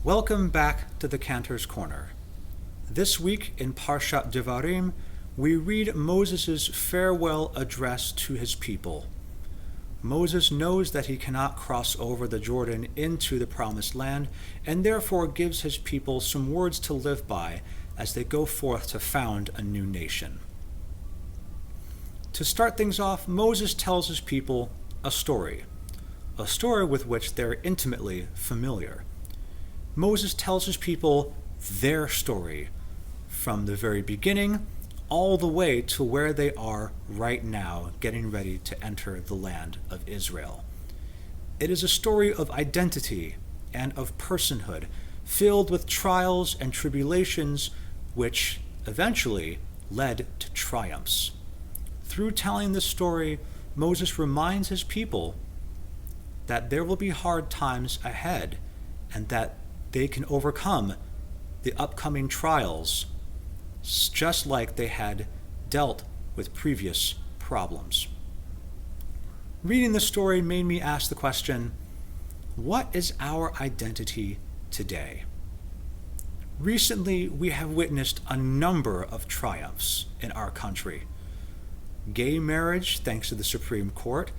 Welcome back to the Cantor's Corner. This week in Parshat Devarim, we read Moses' farewell address to his people. Moses knows that he cannot cross over the Jordan into the Promised Land, and therefore gives his people some words to live by as they go forth to found a new nation. To start things off, Moses tells his people a story with which they're intimately familiar. Moses tells his people their story, from the very beginning all the way to where they are right now, getting ready to enter the land of Israel. It is a story of identity and of personhood, filled with trials and tribulations, which eventually led to triumphs. Through telling this story, Moses reminds his people that there will be hard times ahead, and that they can overcome the upcoming trials just like they had dealt with previous problems. Reading this story made me ask the question, what is our identity today? Recently, we have witnessed a number of triumphs in our country. Gay marriage, thanks to the Supreme Court,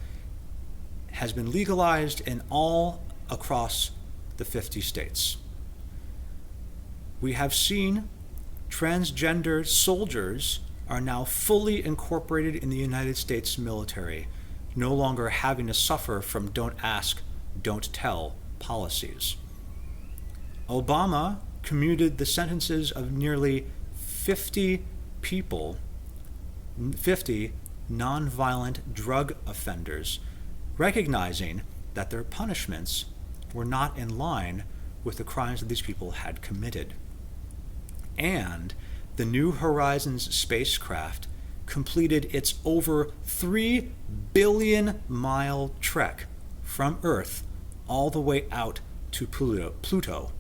has been legalized in all across the 50 states. We have seen transgender soldiers are now fully incorporated in the United States military, no longer having to suffer from don't ask, don't tell policies. Obama commuted the sentences of nearly 50 people, 50 nonviolent drug offenders, recognizing that their punishments were not in line with the crimes that these people had committed. And the New Horizons spacecraft completed its over 3 billion mile trek from Earth all the way out to Pluto.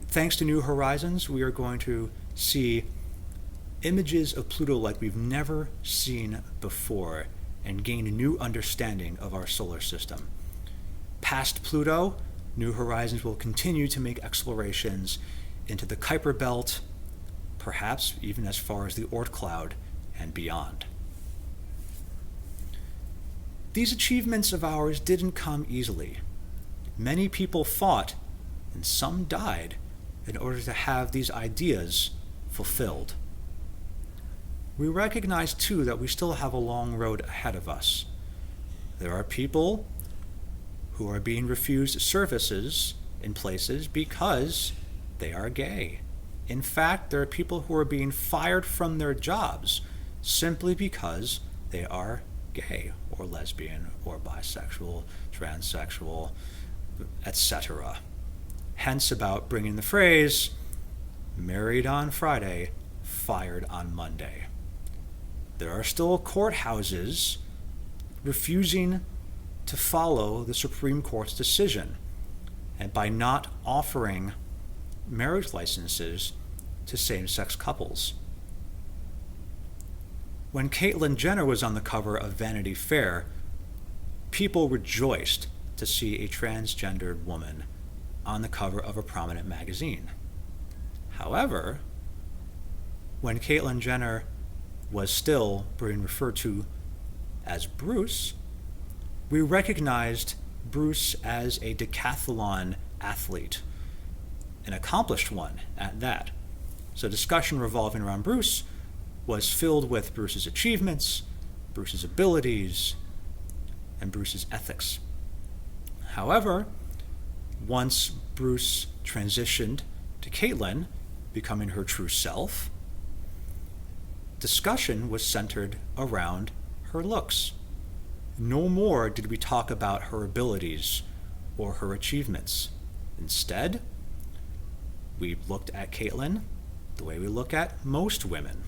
Thanks to New Horizons, we are going to see images of Pluto like we've never seen before and gain a new understanding of our solar system. Past Pluto, New Horizons will continue to make explorations into the Kuiper Belt, perhaps even as far as the Oort cloud and beyond. These achievements of ours didn't come easily. Many people fought, and some died, in order to have these ideas fulfilled. We recognize, too, that we still have a long road ahead of us. There are people who are being refused services in places because they are gay. In fact, there are people who are being fired from their jobs simply because they are gay or lesbian or bisexual, transsexual, etc. Hence about bringing the phrase, married on Friday, fired on Monday. There are still courthouses refusing to follow the Supreme Court's decision, and by not offering marriage licenses to same-sex couples. When Caitlyn Jenner was on the cover of Vanity Fair, people rejoiced to see a transgendered woman on the cover of a prominent magazine. However, when Caitlyn Jenner was still being referred to as Bruce, we recognized Bruce as a decathlon athlete, an accomplished one at that. So discussion revolving around Bruce was filled with Bruce's achievements, Bruce's abilities, and Bruce's ethics. However, once Bruce transitioned to Caitlyn, becoming her true self, discussion was centered around her looks. No more did we talk about her abilities or her achievements. Instead, we looked at Caitlyn the way we look at most women,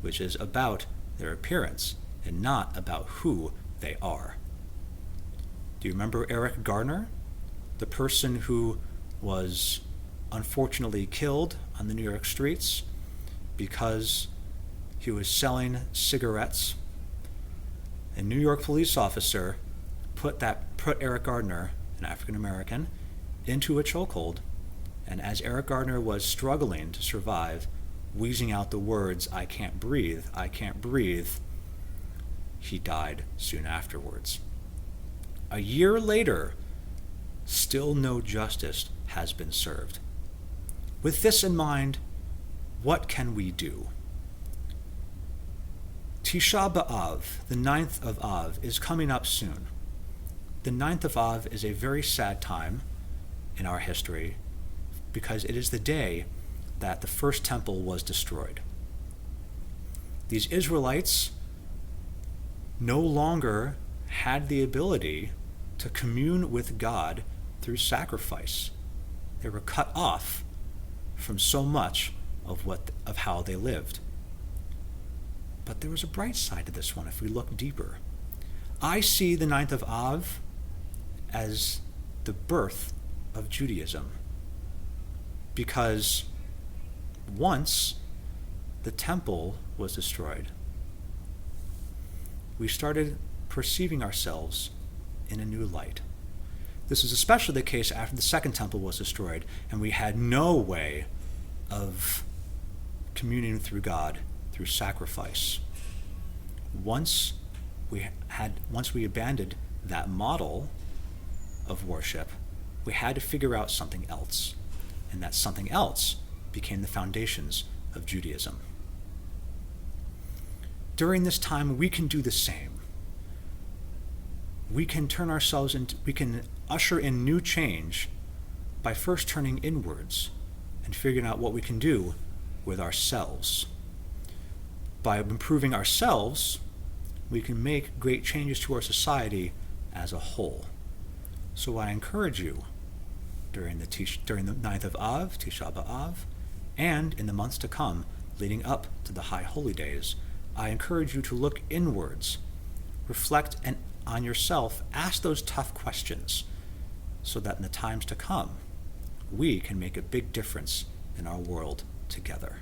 which is about their appearance and not about who they are. Do you remember Eric Garner, the person who was unfortunately killed on the New York streets because he was selling cigarettes? A New York police officer put Eric Garner, an African American, into a chokehold, and as Eric Gardner was struggling to survive, wheezing out the words, I can't breathe, he died soon afterwards. A year later, still no justice has been served. With this in mind, what can we do? Tisha B'Av, the 9th of Av, is coming up soon. The 9th of Av is a very sad time in our history because it is the day that the first temple was destroyed. These Israelites no longer had the ability to commune with God through sacrifice. They were cut off from so much of how they lived. But there was a bright side to this one if we look deeper. I see the 9th of Av as the birth of Judaism, because once the temple was destroyed, we started perceiving ourselves in a new light. This was especially the case after the second temple was destroyed, and we had no way of communing through God through sacrifice. Once we abandoned that model of worship, we had to figure out something else, and that something else became the foundations of Judaism. During this time, we can do the same. We can we can usher in new change by first turning inwards and figuring out what we can do with ourselves. By improving ourselves, we can make great changes to our society as a whole. So I encourage you during the 9th of Av, Tisha B'Av, and in the months to come, leading up to the High Holy Days, I encourage you to look inwards, reflect on yourself, ask those tough questions, so that in the times to come, we can make a big difference in our world together.